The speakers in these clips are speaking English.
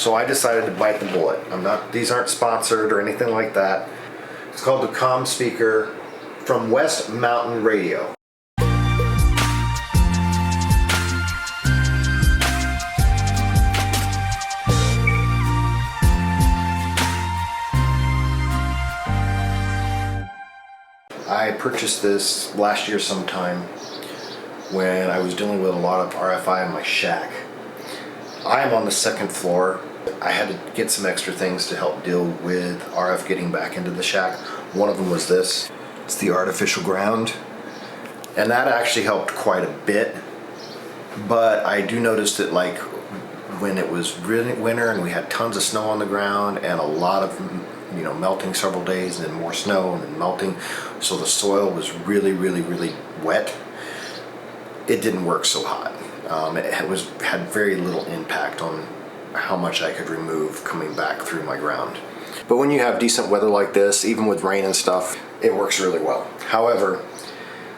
So I decided to bite the bullet. These aren't sponsored or anything like that. It's called the COMspkr from West Mountain Radio. I purchased this last year sometime when I was dealing with a lot of RFI in my shack. I am on the second floor. I had to get some extra things to help deal with RF getting back into the shack. One of them was this. It's the artificial ground. And that actually helped quite a bit. But I do notice that like when it was really winter and we had tons of snow on the ground and a lot of melting several days and then more snow and then melting, so the soil was really wet. It didn't work so hot. It had very little impact on how much I could remove coming back through my ground. But when you have decent weather like this, even with rain and stuff, it works really well. However,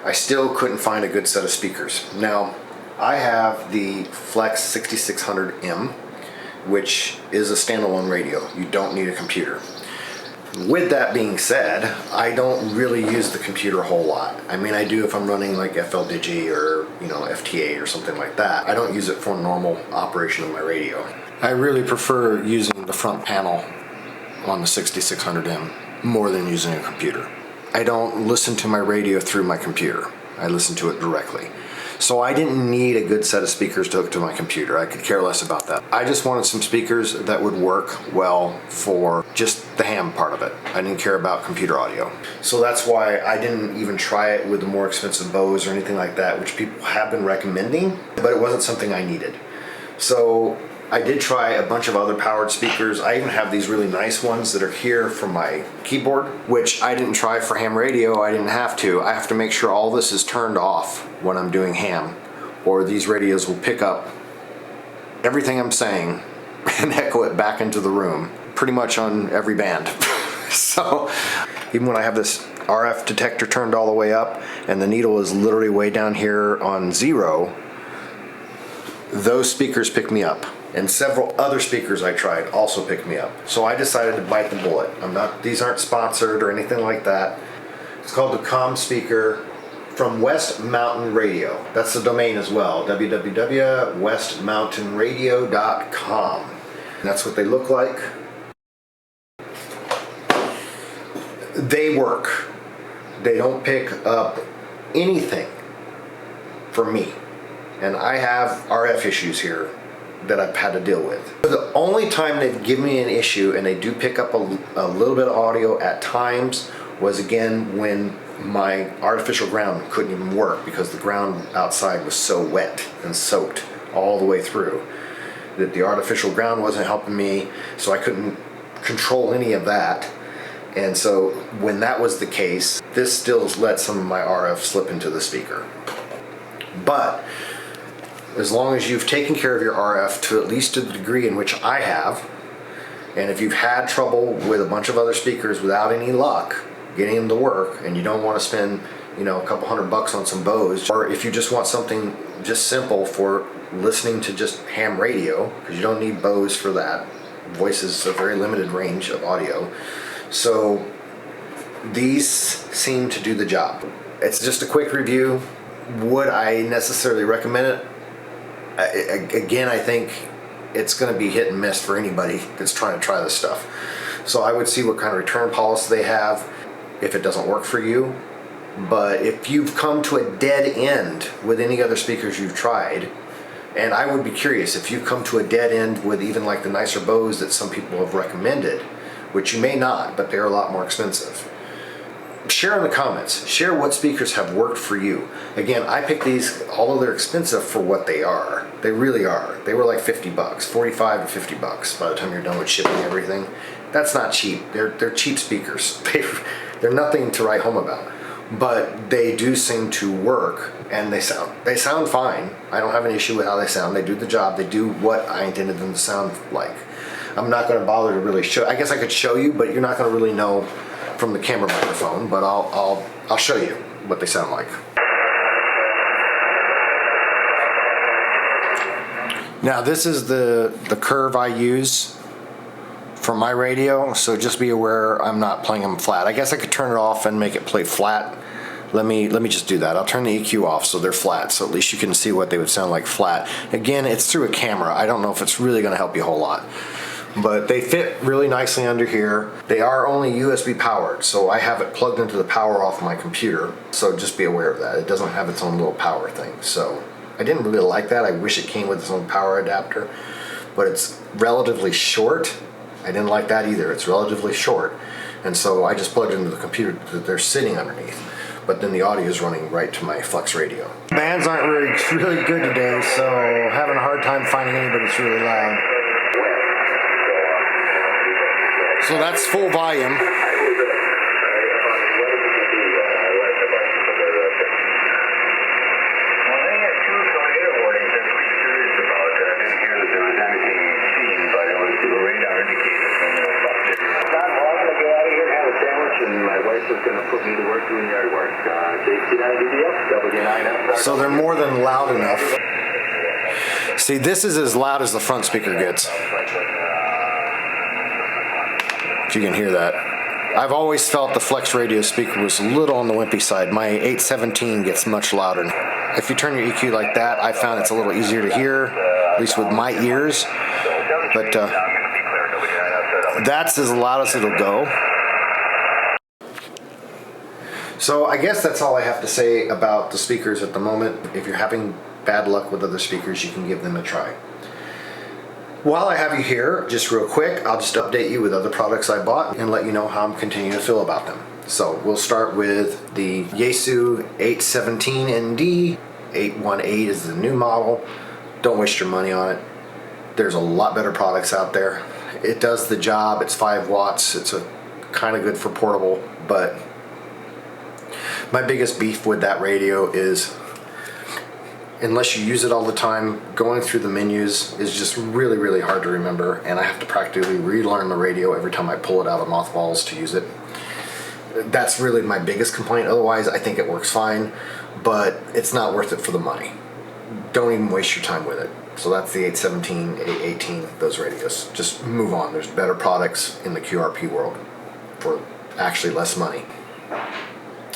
I still couldn't find a good set of speakers. Now, I have the Flex 6600M, which is a standalone radio. You don't need a computer. With that being said, I don't really use the computer a whole lot. I mean, I do if I'm running like FL Digi or FT-8 or something like that. I don't use it for normal operation of my radio. I really prefer using the front panel on the 6600M more than using a computer. I don't listen to my radio through my computer. I listen to it directly. So I didn't need a good set of speakers to hook to my computer. I could care less about that. I just wanted some speakers that would work well for just the ham part of it. I didn't care about computer audio. So that's why I didn't even try it with the more expensive Bose or anything like that, which people have been recommending, but it wasn't something I needed. So I did try a bunch of other powered speakers. I even have these really nice ones that are here for my keyboard, which I didn't try for ham radio. I didn't have to. I have to make sure all this is turned off when I'm doing ham, or these radios will pick up everything I'm saying and echo it back into the room, pretty much on every band. So even when I have this RF detector turned all the way up and the needle is literally way down here on 0, those speakers pick me up. And several other speakers I tried also picked me up. So I decided to bite the bullet. These aren't sponsored or anything like that. It's called the COMspkr from West Mountain Radio. That's the domain as well, www.westmountainradio.com. That's what they look like. They work. They don't pick up anything for me. And I have RF issues here that I've had to deal with. The only time they've given me an issue, and they do pick up a little bit of audio at times, was again when my artificial ground couldn't even work because the ground outside was so wet and soaked all the way through that the artificial ground wasn't helping me, so I couldn't control any of that. And so when that was the case, this still let some of my RF slip into the speaker. But as long as you've taken care of your RF to at least to the degree in which I have, and if you've had trouble with a bunch of other speakers without any luck getting them to work, and you don't want to spend a couple $100 on some Bose, or if you just want something just simple for listening to just ham radio, because you don't need Bose for that. Voice is a very limited range of audio. So these seem to do the job. It's just a quick review. Would I necessarily recommend it? Again, I think it's going to be hit and miss for anybody that's trying to try this stuff. So I would see what kind of return policy they have if it doesn't work for you. But if you've come to a dead end with any other speakers you've tried, and I would be curious if you've come to a dead end with even like the nicer Bose that some people have recommended, which you may not, but they're a lot more expensive. Share in the comments. Share what speakers have worked for you. Again, I picked these, although they're expensive for what they are. They really are. They were like $50, $45 to $50 by the time you're done with shipping everything. That's not cheap. They're cheap speakers. They're nothing to write home about. But they do seem to work, and they sound fine. I don't have an issue with how they sound. They do the job. They do what I intended them to sound like. I'm not going to bother to really show. I guess I could show you, but you're not going to really know from the camera microphone, but I'll show you what they sound like. Now this is the curve I use for my radio, so just be aware I'm not playing them flat. I guess I could turn it off and make it play flat. Let me just do that. I'll turn the EQ off so they're flat, so at least you can see what they would sound like flat. Again, it's through a camera. I don't know if it's really going to help you a whole lot. But they fit really nicely under here. They are only USB powered, so I have it plugged into the power off my computer, so just be aware of that. It doesn't have its own little power thing. So I didn't really like that. I wish it came with its own power adapter, but it's relatively short. I didn't like that either. It's relatively short, and so I just plugged it into the computer that they're sitting underneath. But then the audio is running right to my Flex radio. Bands aren't really good today, so having a hard time finding anybody that's really loud. So that's full volume. So they're more than loud enough. See, this is as loud as the front speaker gets. If you can hear that. I've always felt the Flex radio speaker was a little on the wimpy side. My 817 gets much louder. If you turn your EQ like that, I found it's a little easier to hear, at least with my ears. But that's as loud as it'll go. So I guess that's all I have to say about the speakers at the moment. If you're having bad luck with other speakers, you can give them a try. While I have you here, just real quick, I'll just update you with other products I bought and let you know how I'm continuing to feel about them. So we'll start with the Yeasu FT-817ND. 818 is the new model. Don't waste your money on it. There's a lot better products out there. It does the job. It's 5 watts. It's a kind of good for portable, but my biggest beef with that radio is, unless you use it all the time, going through the menus is just really hard to remember, and I have to practically relearn the radio every time I pull it out of mothballs to use it. That's really my biggest complaint. Otherwise, I think it works fine, but it's not worth it for the money. Don't even waste your time with it. So that's the 817, 818, those radios. Just move on. There's better products in the QRP world for actually less money.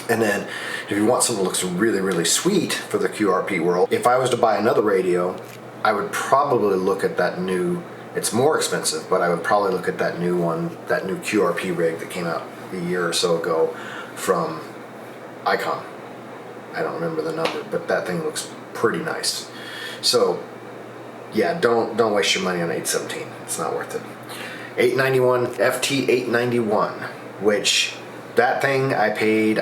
And then if you want something that looks really sweet for the QRP world, if I was to buy another radio, I would probably look at that new, it's more expensive, but I would probably look at that new one, that new QRP rig that came out a year or so ago from Icom. I don't remember the number, but that thing looks pretty nice. So yeah, don't waste your money on 817. It's not worth it. 891 FT-891, which that thing I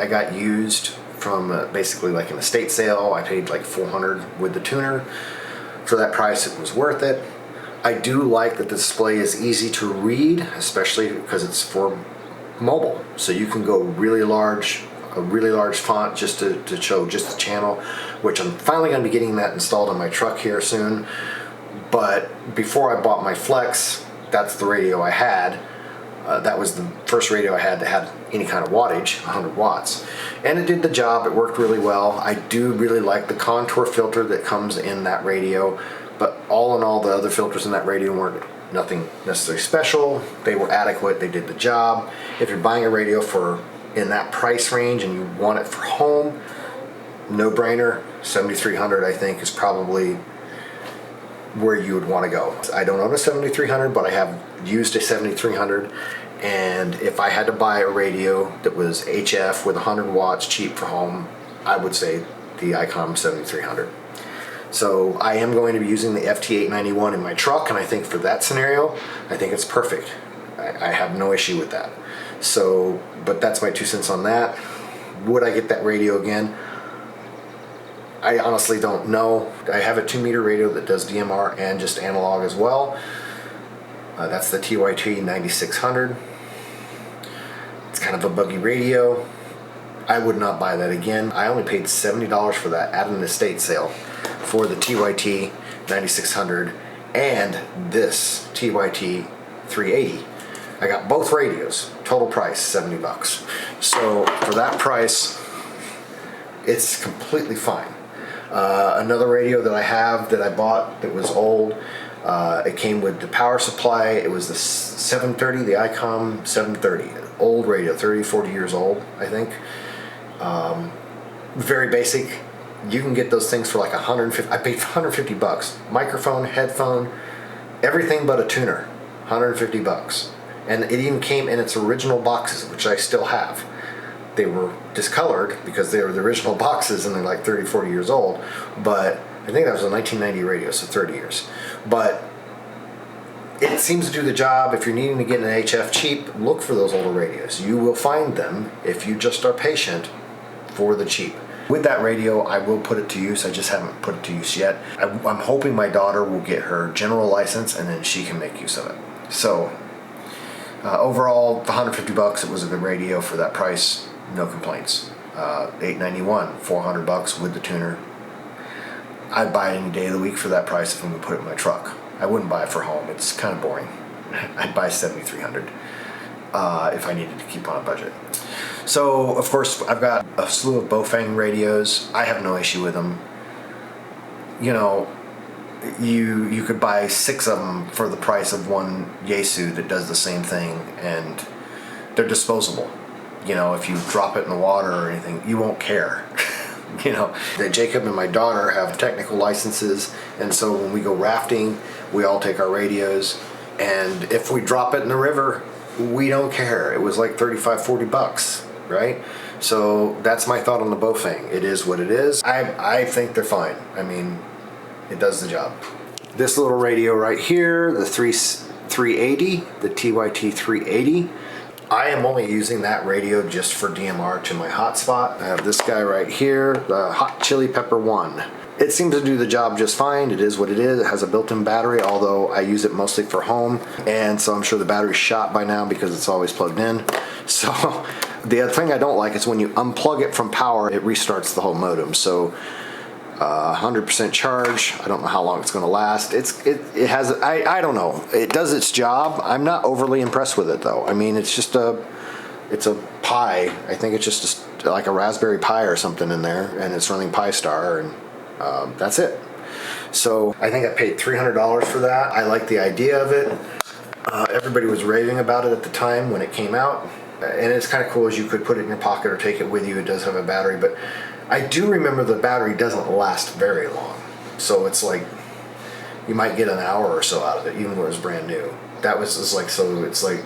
got used from basically like an estate sale. I paid like $400 with the tuner. For that price, it was worth it. I do like that the display is easy to read, especially because it's for mobile. So you can go really large, a really large font just to show just the channel, which I'm finally going to be getting that installed on my truck here soon. But before I bought my Flex, that's the radio I had. That was the first radio I had that had any kind of wattage, 100 watts. And it did the job, it worked really well. I do really like the contour filter that comes in that radio, but all in all, the other filters in that radio weren't nothing necessarily special. They were adequate, they did the job. If you're buying a radio in that price range and you want it for home, no brainer, 7300 I think is probably where you would want to go. I don't own a 7300, but I have used a 7300, and if I had to buy a radio that was HF with 100 watts cheap for home, I would say the Icom 7300. So I am going to be using the FT-891 in my truck, and I think for that scenario, I think it's perfect. I have no issue with that. So, but that's my 2 cents on that. Would I get that radio again? I honestly don't know. I have a 2-meter radio that does DMR and just analog as well. That's the TYT 9600. It's kind of a buggy radio. I would not buy that again. I only paid $70 for that at an estate sale for the TYT 9600 and this TYT 380. I got both radios. Total price $70. So for that price, it's completely fine. Another radio that I have that I bought that was old, it came with the power supply. It was the 730, the Icom 730. Old radio, 30, 40 years old, I think. Very basic. You can get those things for like $150. I paid $150. Microphone, headphone, everything but a tuner. $150. And it even came in its original boxes, which I still have. They were discolored because they were the original boxes and they're like 30, 40 years old. But I think that was a 1990 radio, so 30 years. But it seems to do the job. If you're needing to get an HF cheap, look for those older radios. You will find them if you just are patient for the cheap. With that radio, I will put it to use. I just haven't put it to use yet. I'm hoping my daughter will get her general license and then she can make use of it. So overall, $150, it was a good radio for that price. No complaints. 891, $400 with the tuner. I'd buy it any day of the week for that price if I'm going to put it in my truck. I wouldn't buy it for home. It's kind of boring. I'd buy 7,300 if I needed to keep on a budget. So, of course, I've got a slew of Bofang radios. I have no issue with them. You know, you could buy 6 of them for the price of one Yeasu that does the same thing, and they're disposable. You know, if you drop it in the water or anything, you won't care. You know, that Jacob and my daughter have technical licenses, and so when we go rafting, we all take our radios, and if we drop it in the river, we don't care. It was like $35-40, right? So that's my thought on the Bofang. It is what it is. I think they're fine. I mean, it does the job. This little radio right here, the 380, the TYT 380. I am only using that radio just for DMR to my hotspot. I have this guy right here, the Hot Chili Pepper 1. It seems to do the job just fine. It is what it is. It has a built-in battery, although I use it mostly for home, and so I'm sure the battery's shot by now because it's always plugged in. So the other thing I don't like is when you unplug it from power, it restarts the whole modem. So 100% charge. I don't know how long it's going to last. It has. I don't know. It does its job. I'm not overly impressed with it though. I mean, it's a Pi. I think it's just like a Raspberry Pi or something in there, and it's running Pi Star, and that's it. So I think I paid $300 for that. I like the idea of it. Everybody was raving about it at the time when it came out, and it's kind of cool as you could put it in your pocket or take it with you. It does have a battery, but I do remember the battery doesn't last very long. So it's like you might get an hour or so out of it, even when it was brand new. That was just like, so it's like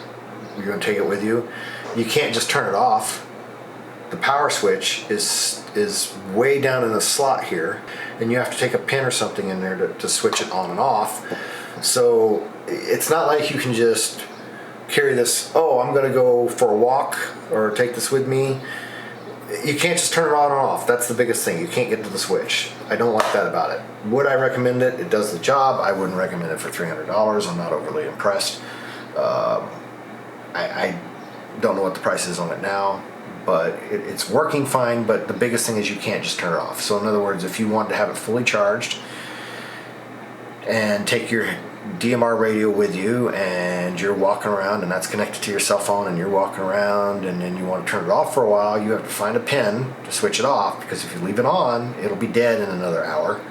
you're going to take it with you. You can't just turn it off. The power switch is way down in the slot here, and you have to take a pin or something in there to switch it on and off. So it's not like you can just carry this, oh, I'm going to go for a walk or take this with me. You can't just turn it on and off. That's the biggest thing. You can't get to the switch. I don't like that about it. Would I recommend it? It does the job. I wouldn't recommend it for $300. I'm not overly impressed. I don't know what the price is on it now, but it's working fine. But the biggest thing is you can't just turn it off. So in other words, if you want to have it fully charged and take your DMR radio with you and you're walking around and that's connected to your cell phone and you're walking around and then you want to turn it off for a while, you have to find a pin to switch it off, because if you leave it on, it'll be dead in another hour,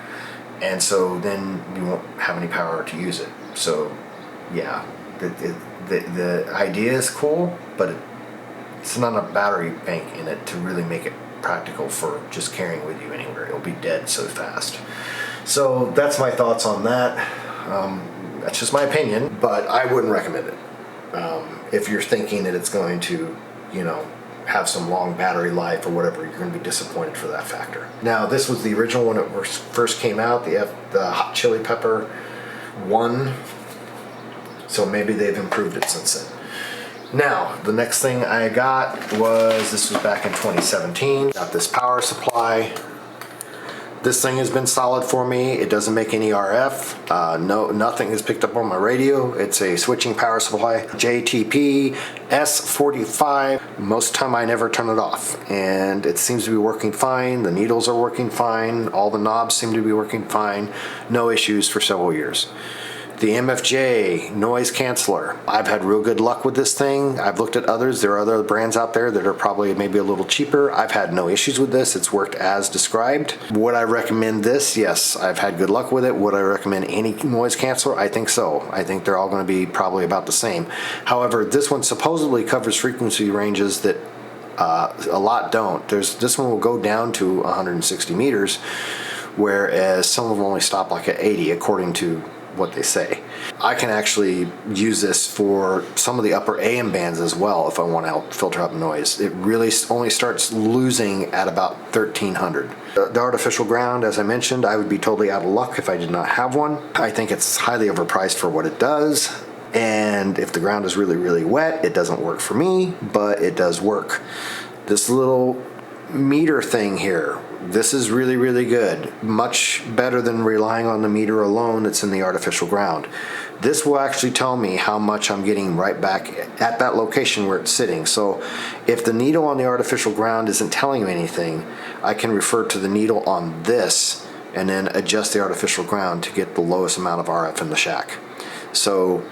and so then you won't have any power to use it. So yeah, the idea is cool, but it's not a battery bank in it to really make it practical for just carrying with you anywhere. It'll be dead so fast. So that's my thoughts on that. That's just my opinion, but I wouldn't recommend it. If you're thinking that it's going to, have some long battery life or whatever, you're going to be disappointed for that factor. Now, this was the original when it first came out, the Hot Chili Pepper 1. So maybe they've improved it since then. Now, the next thing I got this was back in 2017. Got this power supply. This thing has been solid for me. It doesn't make any RF. Nothing is picked up on my radio. It's a switching power supply. JTP S45. Most of the time I never turn it off. And it seems to be working fine. The needles are working fine. All the knobs seem to be working fine. No issues for several years. The MFJ noise canceller. I've had real good luck with this thing. I've looked at others. There are other brands out there that are probably maybe a little cheaper. I've had no issues with this. It's worked as described. Would I recommend this? Yes, I've had good luck with it. Would I recommend any noise canceller? I think so. I think they're all going to be probably about the same. However, this one supposedly covers frequency ranges that a lot don't. This one will go down to 160 meters, whereas some of them only stop like at 80 according to what they say. I can actually use this for some of the upper AM bands as well if I want to help filter out noise. It really only starts losing at about 1300. The artificial ground, as I mentioned, I would be totally out of luck if I did not have one. I think it's highly overpriced for what it does, and if the ground is really, really wet, it doesn't work for me, but it does work. This little meter thing here, this is really, really good. Much better than relying on the meter alone that's in the artificial ground. This will actually tell me how much I'm getting right back at that location where it's sitting. So if the needle on the artificial ground isn't telling me anything, I can refer to the needle on this and then adjust the artificial ground to get the lowest amount of RF in the shack. So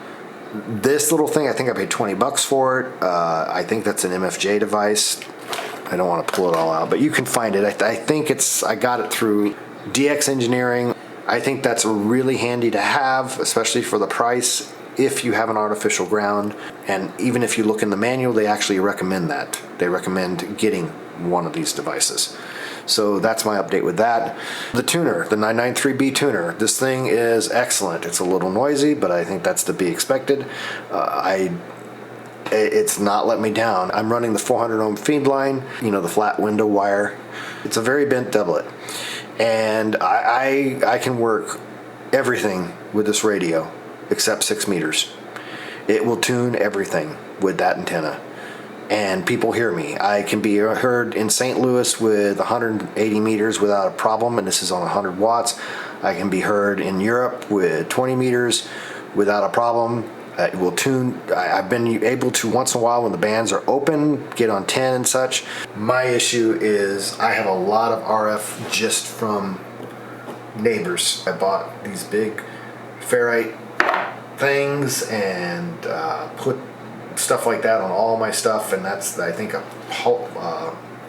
this little thing, I think I paid 20 bucks for it. I think that's an MFJ device. I don't want to pull it all out, but you can find it. I think I got it through DX Engineering. I think that's really handy to have, especially for the price, if you have an artificial ground. And even if you look in the manual, they actually recommend that. They recommend getting one of these devices. So that's my update with that. The tuner, the 993B tuner. This thing is excellent. It's a little noisy, but I think that's to be expected. It's not let me down. I'm running the 400 ohm feed line, the flat window wire. It's a very bent doublet. And I can work everything with this radio except 6 meters. It will tune everything with that antenna. And people hear me. I can be heard in St. Louis with 180 meters without a problem, and this is on 100 watts. I can be heard in Europe with 20 meters without a problem. It will tune. I've been able to, once in a while when the bands are open, get on 10 and such. My issue is I have a lot of RF just from neighbors. I bought these big ferrite things and put stuff like that on all my stuff, and that's, I think, a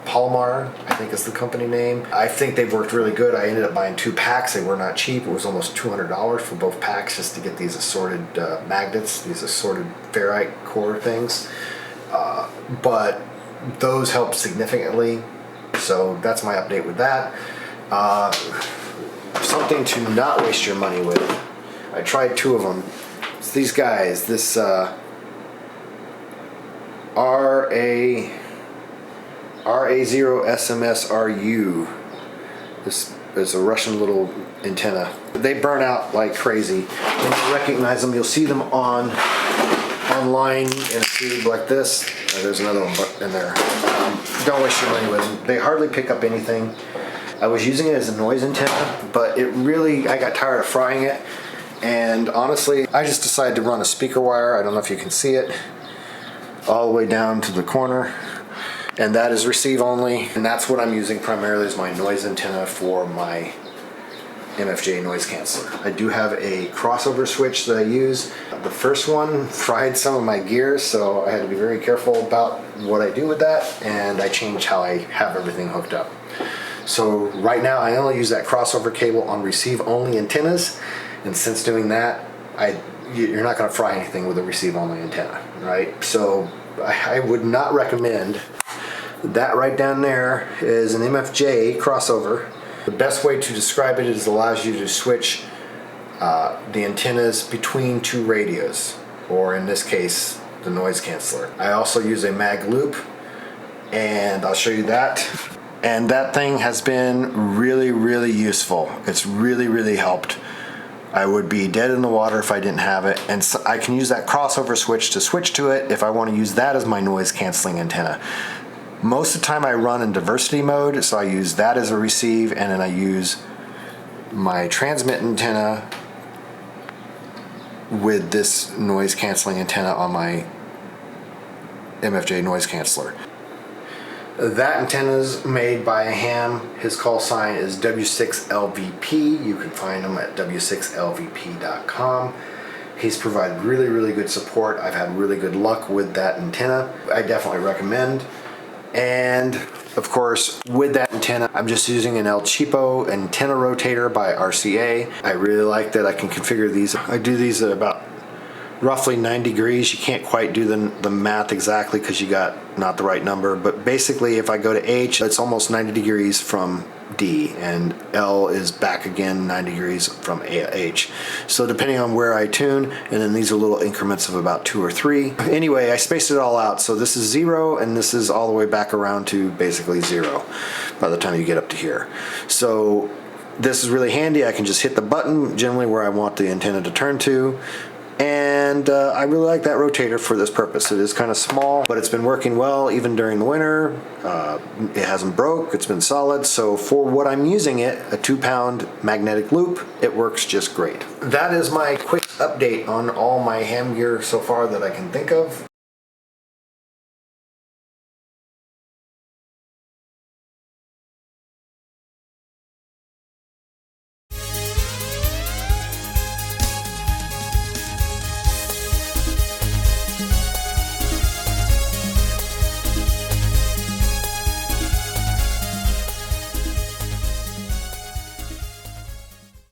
Palomar, I think is the company name. I think they've worked really good. I ended up buying 2 packs. They were not cheap. It was almost $200 for both packs just to get these assorted magnets, these assorted ferrite core things. But those help significantly. So that's my update with that. Something to not waste your money with. I tried 2 of them. It's these guys. This RA0SMSRU. This is a Russian little antenna. They burn out like crazy. When you recognize them, you'll see them online in a tube like this. There's another one in there. Don't waste your money with them. They hardly pick up anything. I was using it as a noise antenna, but I got tired of frying it. And honestly, I just decided to run a speaker wire. I don't know if you can see it. All the way down to the corner, and that is receive only, and that's what I'm using primarily as my noise antenna for my MFJ noise canceller. I do have a crossover switch that I use. The first one fried some of my gear, so I had to be very careful about what I do with that, and I changed how I have everything hooked up. So right now I only use that crossover cable on receive only antennas, and since doing that, you're not going to fry anything with a receive only antenna, right? So I would not recommend that. Right down there is an MFJ crossover. The best way to describe it is it allows you to switch the antennas between 2 radios, or in this case, the noise canceller. I also use a mag loop, and I'll show you that. And that thing has been really, really useful. It's really, really helped. I would be dead in the water if I didn't have it, and so I can use that crossover switch to switch to it if I want to use that as my noise canceling antenna. Most of the time I run in diversity mode, so I use that as a receive, and then I use my transmit antenna with this noise canceling antenna on my MFJ noise canceller. That antenna is made by a ham. His call sign is W6LVP. You can find him at W6LVP.com. He's provided really, really good support. I've had really good luck with that antenna. I definitely recommend. And of course, with that antenna, I'm just using an El Cheapo antenna rotator by RCA. I really like that I can configure these. I do these at about roughly 9 degrees. You can't quite do the math exactly because you got not the right number, but basically if I go to H, it's almost 90 degrees from D, and L is back again 90 degrees from H. So depending on where I tune, and then these are little increments of about 2 or 3. Anyway, I spaced it all out. So this is 0, and this is all the way back around to basically 0 by the time you get up to here. So this is really handy. I can just hit the button generally where I want the antenna to turn to. And I really like that rotator for this purpose. It is kind of small, but it's been working well even during the winter. It hasn't broke, it's been solid. So for what I'm using it, a 2-pound magnetic loop, it works just great. That is my quick update on all my ham gear so far that I can think of.